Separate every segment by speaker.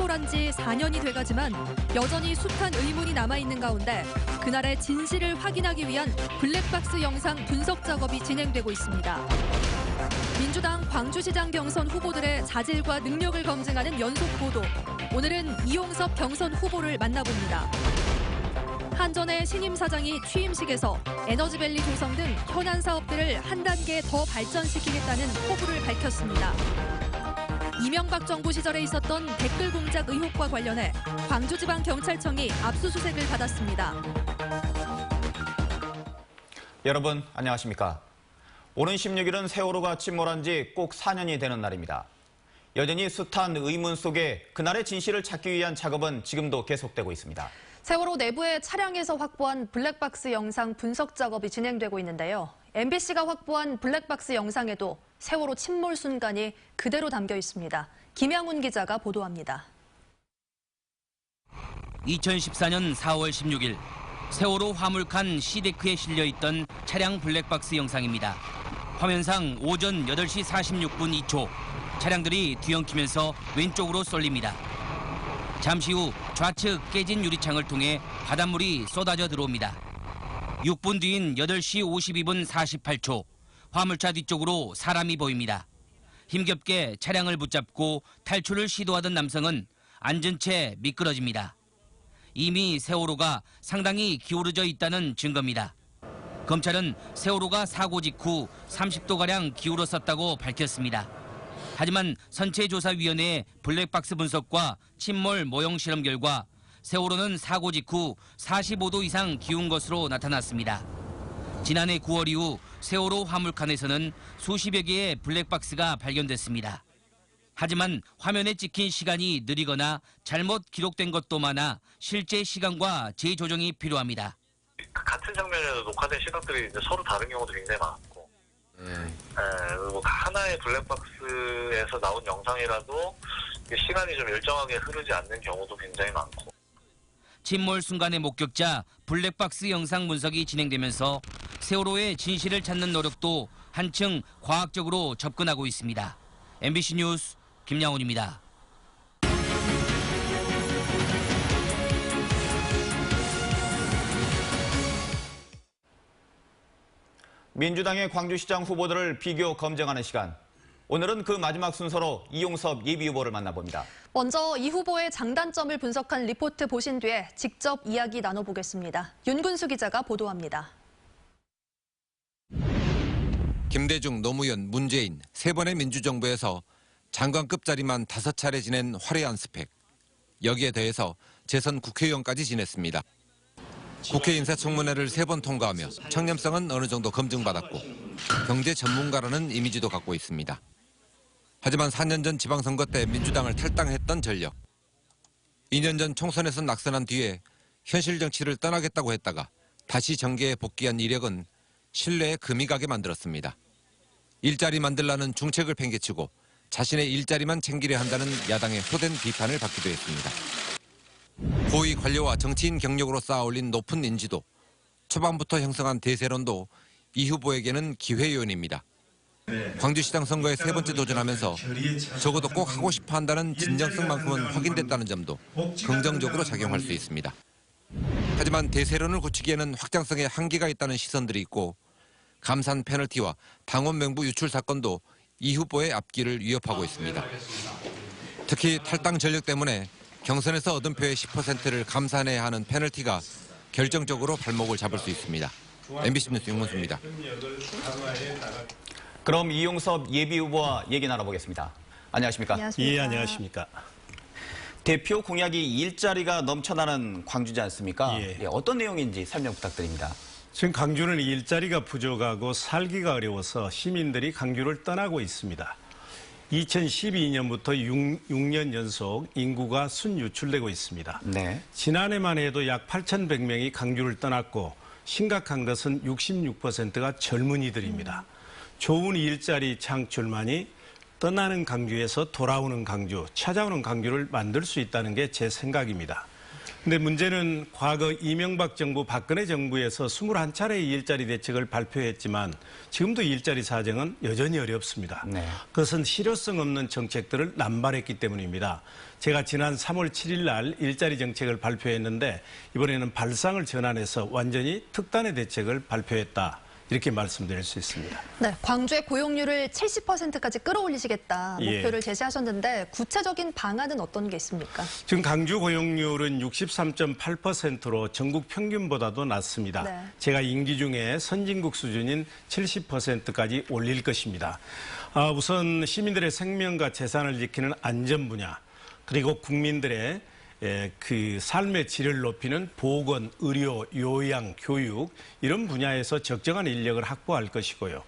Speaker 1: 침몰한 지 4년이 돼가지만 여전히 숱한 의문이 남아있는 가운데 그날의 진실을 확인하기 위한 블랙박스 영상 분석 작업이 진행되고 있습니다. 민주당 광주시장 경선 후보들의 자질과 능력을 검증하는 연속 보도. 오늘은 이용섭 경선 후보를 만나봅니다. 한전의 신임 사장이 취임식에서 에너지밸리 조성 등 현안 사업들을 한 단계 더 발전시키겠다는 포부를 밝혔습니다. 이명박 정부 시절에 있었던 댓글 공작 의혹과 관련해 광주지방경찰청이 압수수색을 받았습니다.
Speaker 2: 여러분 안녕하십니까? 오는 16일은 세월호가 침몰한 지 꼭 4년이 되는 날입니다. 여전히 숱한 의문 속에 그날의 진실을 찾기 위한 작업은 지금도 계속되고 있습니다.
Speaker 1: 세월호 내부의 차량에서 확보한 블랙박스 영상 분석 작업이 진행되고 있는데요. MBC가 확보한 블랙박스 영상에도 세월호 침몰 순간이 그대로 담겨 있습니다. 김양훈 기자가 보도합니다.
Speaker 3: 2014년 4월 16일 세월호 화물칸 C데크에 실려있던 차량 블랙박스 영상입니다. 화면상 오전 8시 46분 2초 차량들이 뒤엉키면서 왼쪽으로 쏠립니다. 잠시 후 좌측 깨진 유리창을 통해 바닷물이 쏟아져 들어옵니다. 6분 뒤인 8시 52분 48초 화물차 뒤쪽으로 사람이 보입니다. 힘겹게 차량을 붙잡고 탈출을 시도하던 남성은 앉은 채 미끄러집니다. 이미 세월호가 상당히 기울어져 있다는 증거입니다. 검찰은 세월호가 사고 직후 30도가량 기울었었다고 밝혔습니다. 하지만 선체조사위원회의 블랙박스 분석과 침몰 모형 실험 결과 세월호는 사고 직후 45도 이상 기운 것으로 나타났습니다. 지난해 9월 이후 세월호 화물칸에서는 수십여 개의 블랙박스가 발견됐습니다. 하지만 화면에 찍힌 시간이 느리거나 잘못 기록된 것도 많아 실제 시간과 재조정이 필요합니다.
Speaker 4: 같은 장면에도 녹화된 시각들이 이제 서로 다른 경우도 굉장히 많고, 그리고 하나의 블랙박스에서 나온 영상이라도 시간이 좀 일정하게 흐르지 않는 경우도 굉장히 많고.
Speaker 3: 침몰 순간의 목격자 블랙박스 영상 분석이 진행되면서 세월호의 진실을 찾는 노력도 한층 과학적으로 접근하고 있습니다. MBC 뉴스 김양훈입니다.
Speaker 2: 민주당의 광주시장 후보들을 비교 검증하는 시간. 오늘은 그 마지막 순서로 이용섭 예비후보를 만나봅니다.
Speaker 1: 먼저 이 후보의 장단점을 분석한 리포트 보신 뒤에 직접 이야기 나눠보겠습니다. 윤근수 기자가 보도합니다.
Speaker 5: 김대중, 노무현, 문재인 세 번의 민주정부에서 장관급 자리만 5차례 지낸 화려한 스펙. 여기에 더해서 재선 국회의원까지 지냈습니다. 국회 인사청문회를 3번 통과하며 청렴성은 어느 정도 검증받았고 경제 전문가라는 이미지도 갖고 있습니다. 하지만 4년 전 지방선거 때 민주당을 탈당했던 전력. 2년 전 총선에서 낙선한 뒤에 현실 정치를 떠나겠다고 했다가 다시 정계에 복귀한 이력은 신뢰에 금이 가게 만들었습니다. 일자리 만들라는 중책을 팽개치고 자신의 일자리만 챙기려 한다는 야당의 호된 비판을 받기도 했습니다. 고위 관료와 정치인 경력으로 쌓아올린 높은 인지도, 초반부터 형성한 대세론도 이 후보에게는 기회요인입니다. 광주시장 선거에 3번째 도전하면서 적어도 꼭 하고 싶어 한다는 진정성만큼은 확인됐다는 점도 긍정적으로 작용할 수 있습니다. 하지만 대세론을 굳히기에는 확장성에 한계가 있다는 시선들이 있고 감산 페널티와 당원 명부 유출 사건도 이 후보의 앞길을 위협하고 있습니다. 특히 탈당 전력 때문에 경선에서 얻은 표의 10%를 감산해야 하는 페널티가 결정적으로 발목을 잡을 수 있습니다. MBC 뉴스 윤문수입니다.
Speaker 2: 그럼 이용섭 예비후보와 얘기 나눠보겠습니다. 안녕하십니까?
Speaker 1: 안녕하십니까?
Speaker 6: 예, 안녕하십니까?
Speaker 2: 대표 공약이 일자리가 넘쳐나는 광주지 않습니까?
Speaker 6: 예.
Speaker 2: 어떤 내용인지 설명 부탁드립니다.
Speaker 6: 지금 광주는 일자리가 부족하고 살기가 어려워서 시민들이 광주를 떠나고 있습니다. 2012년부터 6년 연속 인구가 순유출되고 있습니다.
Speaker 2: 네.
Speaker 6: 지난해만 해도 약 8,100명이 광주를 떠났고 심각한 것은 66%가 젊은이들입니다. 좋은 일자리 창출만이 떠나는 광주에서 돌아오는 광주, 찾아오는 광주를 만들 수 있다는 게 제 생각입니다. 근데 문제는 과거 이명박 정부, 박근혜 정부에서 21차례의 일자리 대책을 발표했지만 지금도 일자리 사정은 여전히 어렵습니다.
Speaker 2: 네.
Speaker 6: 그것은 실효성 없는 정책들을 남발했기 때문입니다. 제가 지난 3월 7일 날 일자리 정책을 발표했는데 이번에는 발상을 전환해서 완전히 특단의 대책을 발표했다. 이렇게 말씀드릴 수 있습니다.
Speaker 1: 네, 광주의 고용률을 70%까지 끌어올리시겠다
Speaker 6: 예.
Speaker 1: 목표를 제시하셨는데 구체적인 방안은 어떤 게 있습니까?
Speaker 6: 지금 광주 고용률은 63.8%로 전국 평균보다도 낮습니다.
Speaker 1: 네.
Speaker 6: 제가 임기 중에 선진국 수준인 70%까지 올릴 것입니다. 우선 시민들의 생명과 재산을 지키는 안전 분야, 그리고 국민들의 그 삶의 질을 높이는 보건, 의료, 요양, 교육 이런 분야에서 적정한 인력을 확보할 것이고요.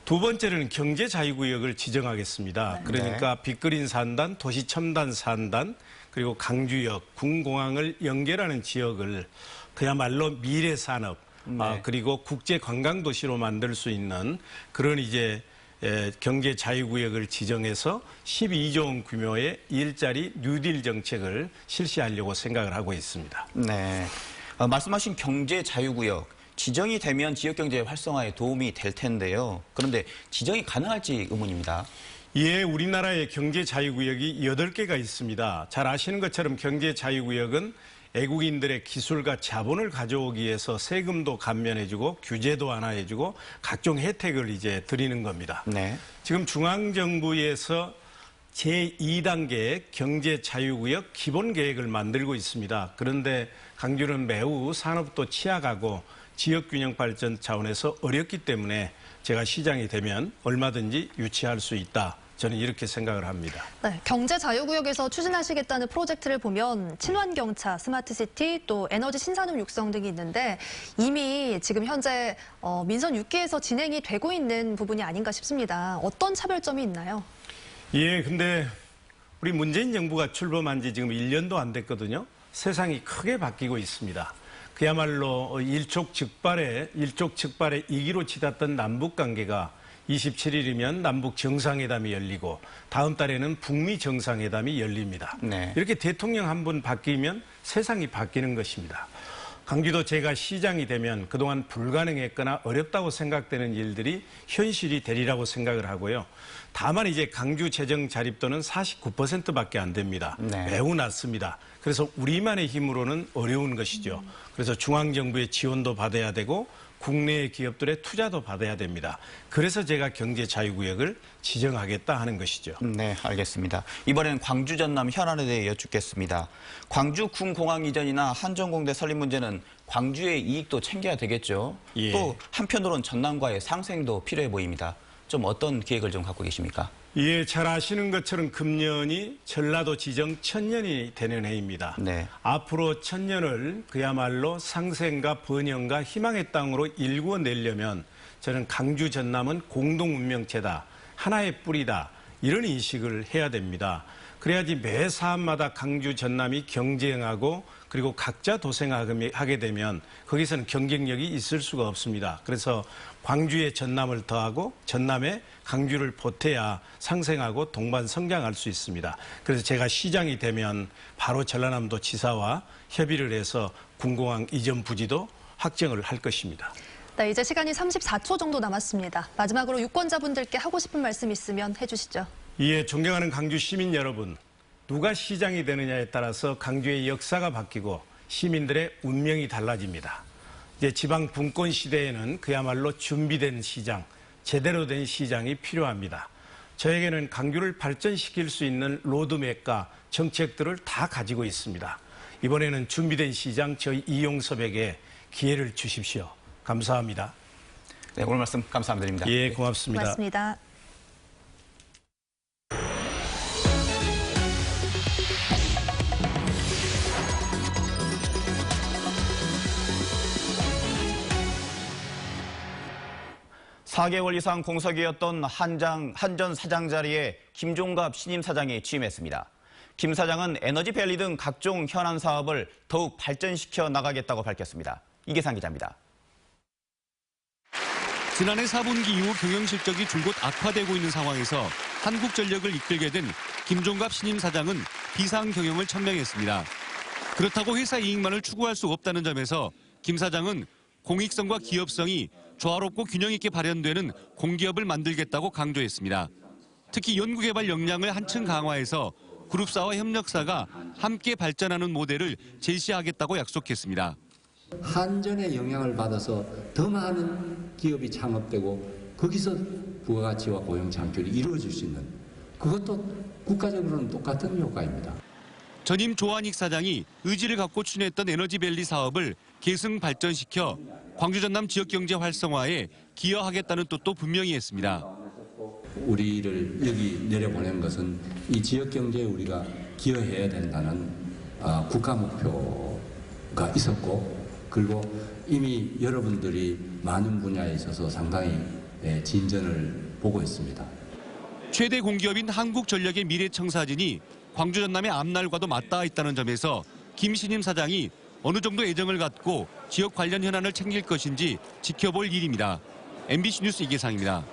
Speaker 6: 두 번째는 경제 자유구역을 지정하겠습니다. 그러니까 빅그린 3단, 도시 첨단 3단, 그리고 강주역, 군공항을 연결하는 지역을 그야말로 미래 산업, 그리고 국제 관광 도시로 만들 수 있는 그런 이제 경제 자유구역을 지정해서 12조 원 규모의 일자리 뉴딜 정책을 실시하려고 생각을 하고 있습니다.
Speaker 2: 네. 말씀하신 경제 자유구역 지정이 되면 지역경제 활성화에 도움이 될 텐데요. 그런데 지정이 가능할지 의문입니다.
Speaker 6: 예, 우리나라의 경제 자유구역이 8개가 있습니다. 잘 아시는 것처럼 경제 자유구역은 애국인들의 기술과 자본을 가져오기 위해서 세금도 감면해주고 규제도 완화해주고 각종 혜택을 이제 드리는 겁니다.
Speaker 2: 네.
Speaker 6: 지금 중앙정부에서 제2단계 경제자유구역 기본계획을 만들고 있습니다. 그런데 광주는 매우 산업도 취약하고 지역균형 발전 차원에서 어렵기 때문에 제가 시장이 되면 얼마든지 유치할 수 있다. 저는 이렇게 생각을 합니다.
Speaker 1: 네, 경제 자유구역에서 추진하시겠다는 프로젝트를 보면 친환경차, 스마트시티, 또 에너지 신산업 육성 등이 있는데 이미 지금 현재 민선 6기에서 진행이 되고 있는 부분이 아닌가 싶습니다. 어떤 차별점이 있나요?
Speaker 6: 예, 근데 우리 문재인 정부가 출범한 지 지금 1년도 안 됐거든요. 세상이 크게 바뀌고 있습니다. 그야말로 일촉즉발의 이기로 치닫던 남북 관계가 27일이면 남북 정상회담이 열리고 다음 달에는 북미 정상회담이 열립니다.
Speaker 2: 네.
Speaker 6: 이렇게 대통령 한 분 바뀌면 세상이 바뀌는 것입니다. 광주도 제가 시장이 되면 그동안 불가능했거나 어렵다고 생각되는 일들이 현실이 되리라고 생각을 하고요. 다만 이제 광주 재정 자립도는 49%밖에 안 됩니다.
Speaker 2: 네.
Speaker 6: 매우 낮습니다. 그래서 우리만의 힘으로는 어려운 것이죠. 그래서 중앙정부의 지원도 받아야 되고 국내의 기업들의 투자도 받아야 됩니다. 그래서 제가 경제 자유구역을 지정하겠다 하는 것이죠.
Speaker 2: 네, 알겠습니다. 이번에는 광주 전남 현안에 대해 여쭙겠습니다. 광주 군공항 이전이나 한전공대 설립 문제는 광주의 이익도 챙겨야 되겠죠.
Speaker 6: 예.
Speaker 2: 또 한편으로는 전남과의 상생도 필요해 보입니다. 좀 어떤 계획을 좀 갖고 계십니까?
Speaker 6: 예, 잘 아시는 것처럼 금년이 전라도 지정 1000년이 되는 해입니다.
Speaker 2: 네.
Speaker 6: 앞으로 1000년을 그야말로 상생과 번영과 희망의 땅으로 일구어내려면 저는 광주 전남은 공동운명체다, 하나의 뿌리다, 이런 인식을 해야 됩니다. 그래야지 매 사업마다 광주 전남이 경쟁하고 그리고 각자 도생하게 되면 거기서는 경쟁력이 있을 수가 없습니다. 그래서 광주에 전남을 더하고 전남에 광주를 보태야 상생하고 동반 성장할 수 있습니다. 그래서 제가 시장이 되면 바로 전라남도 지사와 협의를 해서 군공항 이전 부지도 확정을 할 것입니다.
Speaker 1: 네, 이제 시간이 34초 정도 남았습니다. 마지막으로 유권자분들께 하고 싶은 말씀 있으면 해주시죠.
Speaker 6: 예, 존경하는 광주 시민 여러분, 누가 시장이 되느냐에 따라서 광주의 역사가 바뀌고 시민들의 운명이 달라집니다. 이제 지방 분권 시대에는 그야말로 준비된 시장, 제대로 된 시장이 필요합니다. 저에게는 광주를 발전시킬 수 있는 로드맵과 정책들을 다 가지고 있습니다. 이번에는 준비된 시장 저희 이용섭에게 기회를 주십시오. 감사합니다.
Speaker 2: 네, 오늘 말씀 감사드립니다.
Speaker 6: 예, 고맙습니다.
Speaker 1: 고맙습니다.
Speaker 2: 사 4개월 이상 공석이었던 한전 사장 자리에 김종갑 신임 사장이 취임했습니다. 김 사장은 에너지밸리 등 각종 현안 사업을 더욱 발전시켜 나가겠다고 밝혔습니다. 이계상 기자입니다.
Speaker 7: 지난해 4분기 이후 경영 실적이 줄곧 악화되고 있는 상황에서 한국전력을 이끌게 된 김종갑 신임 사장은 비상 경영을 천명했습니다. 그렇다고 회사 이익만을 추구할 수 없다는 점에서 김 사장은 공익성과 기업성이 조화롭고 균형 있게 발현되는 공기업을 만들겠다고 강조했습니다. 특히 연구개발 역량을 한층 강화해서 그룹사와 협력사가 함께 발전하는 모델을 제시하겠다고 약속했습니다.
Speaker 8: 한전의 영향을 받아서 더 많은 기업이 창업되고 거기서 부가가치와 고용 창출이 이루어질 수 있는 그것도 국가적으로는 똑같은 효과입니다.
Speaker 7: 전임 조한익 사장이 의지를 갖고 추진했던 에너지밸리 사업을 계승 발전시켜 광주 전남 지역경제 활성화에 기여하겠다는 뜻도 분명히 했습니다.
Speaker 8: 우리를 여기 내려보낸 것은 이 지역경제에 우리가 기여해야 된다는 국가 목표가 있었고 그리고 이미 여러분들이 많은 분야에 있어서 상당히 진전을 보고 있습니다.
Speaker 7: 최대 공기업인 한국전력의 미래청사진이 광주 전남의 앞날과도 맞닿아 있다는 점에서 김 신임 사장이 어느 정도 애정을 갖고 지역 관련 현안을 챙길 것인지 지켜볼 일입니다. MBC 뉴스 이계상입니다.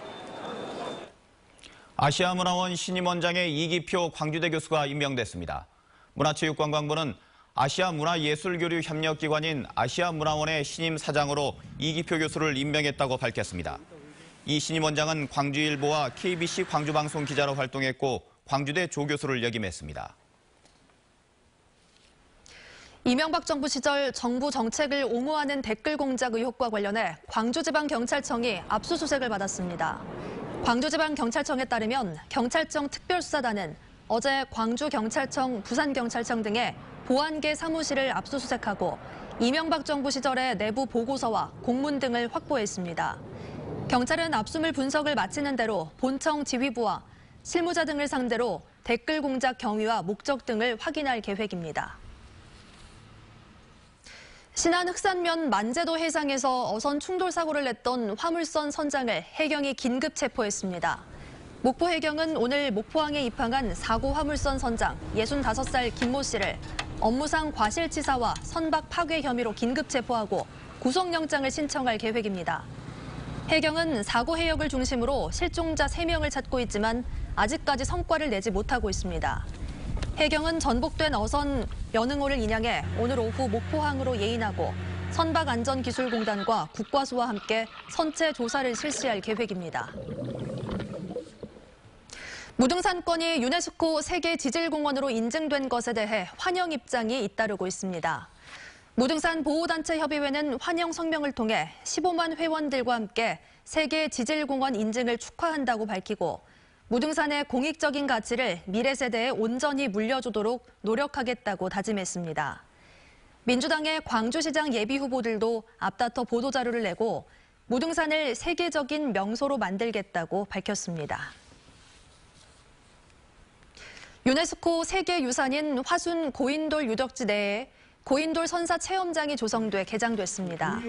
Speaker 2: 아시아문화원 신임원장에 이기표 광주대 교수가 임명됐습니다. 문화체육관광부는 아시아문화예술교류 협력기관인 아시아문화원의 신임 사장으로 이기표 교수를 임명했다고 밝혔습니다. 이 신임원장은 광주일보와 KBC 광주방송 기자로 활동했고 광주대 조교수를 역임했습니다.
Speaker 1: 이명박 정부 시절 정부 정책을 옹호하는 댓글 공작 의혹과 관련해 광주지방경찰청이 압수수색을 받았습니다. 광주지방경찰청에 따르면 경찰청 특별수사단은 어제 광주경찰청, 부산경찰청 등의 보안계 사무실을 압수수색하고 이명박 정부 시절의 내부 보고서와 공문 등을 확보했습니다. 경찰은 압수물 분석을 마치는 대로 본청 지휘부와 실무자 등을 상대로 댓글 공작 경위와 목적 등을 확인할 계획입니다. 신안 흑산면 만제도 해상에서 어선 충돌 사고를 냈던 화물선 선장을 해경이 긴급 체포했습니다. 목포 해경은 오늘 목포항에 입항한 사고 화물선 선장 65살 김모 씨를 업무상 과실치사와 선박 파괴 혐의로 긴급 체포하고 구속영장을 신청할 계획입니다. 해경은 사고 해역을 중심으로 실종자 3명을 찾고 있지만 아직까지 성과를 내지 못하고 있습니다. 해경은 전복된 어선 연응호를 인양해 오늘 오후 목포항으로 예인하고 선박안전기술공단과 국과수와 함께 선체 조사를 실시할 계획입니다. 무등산권이 유네스코 세계지질공원으로 인증된 것에 대해 환영 입장이 잇따르고 있습니다. 무등산 보호단체 협의회는 환영 성명을 통해 15만 회원들과 함께 세계지질공원 인증을 축하한다고 밝히고 무등산의 공익적인 가치를 미래 세대에 온전히 물려주도록 노력하겠다고 다짐했습니다. 민주당의 광주시장 예비후보들도 앞다퉈 보도자료를 내고 무등산을 세계적인 명소로 만들겠다고 밝혔습니다. 유네스코 세계유산인 화순 고인돌 유적지 내에 고인돌 선사 체험장이 조성돼 개장됐습니다.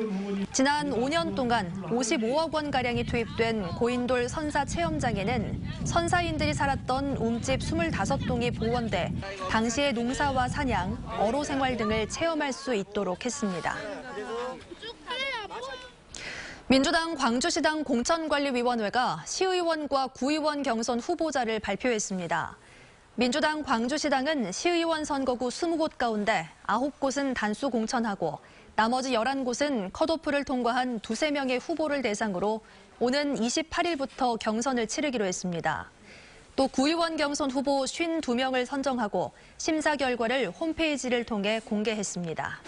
Speaker 1: 지난 5년 동안 55억 원가량이 투입된 고인돌 선사 체험장에는 선사인들이 살았던 움집 25동이 복원돼 당시의 농사와 사냥, 어로 생활 등을 체험할 수 있도록 했습니다. 민주당 광주시당 공천관리위원회가 시의원과 구의원 경선 후보자를 발표했습니다. 민주당 광주시당은 시의원 선거구 20곳 가운데 9곳은 단수 공천하고 나머지 11곳은 컷오프를 통과한 2~3명의 후보를 대상으로 오는 28일부터 경선을 치르기로 했습니다. 또 구의원 경선 후보 52명을 선정하고 심사 결과를 홈페이지를 통해 공개했습니다.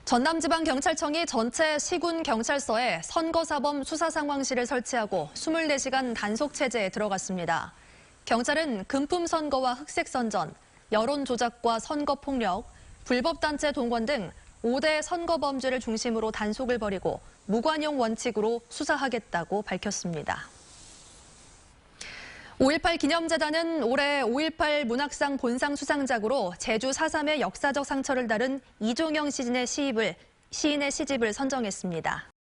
Speaker 1: 전남지방경찰청이 전체 시군 경찰서에 선거사범 수사상황실을 설치하고 24시간 단속체제에 들어갔습니다. 경찰은 금품 선거와 흑색 선전, 여론 조작과 선거 폭력, 불법 단체 동원 등 5대 선거 범죄를 중심으로 단속을 벌이고 무관용 원칙으로 수사하겠다고 밝혔습니다. 5.18 기념재단은 올해 5.18 문학상 본상 수상작으로 제주 4.3의 역사적 상처를 다룬 이종영 시인의 시집을 선정했습니다.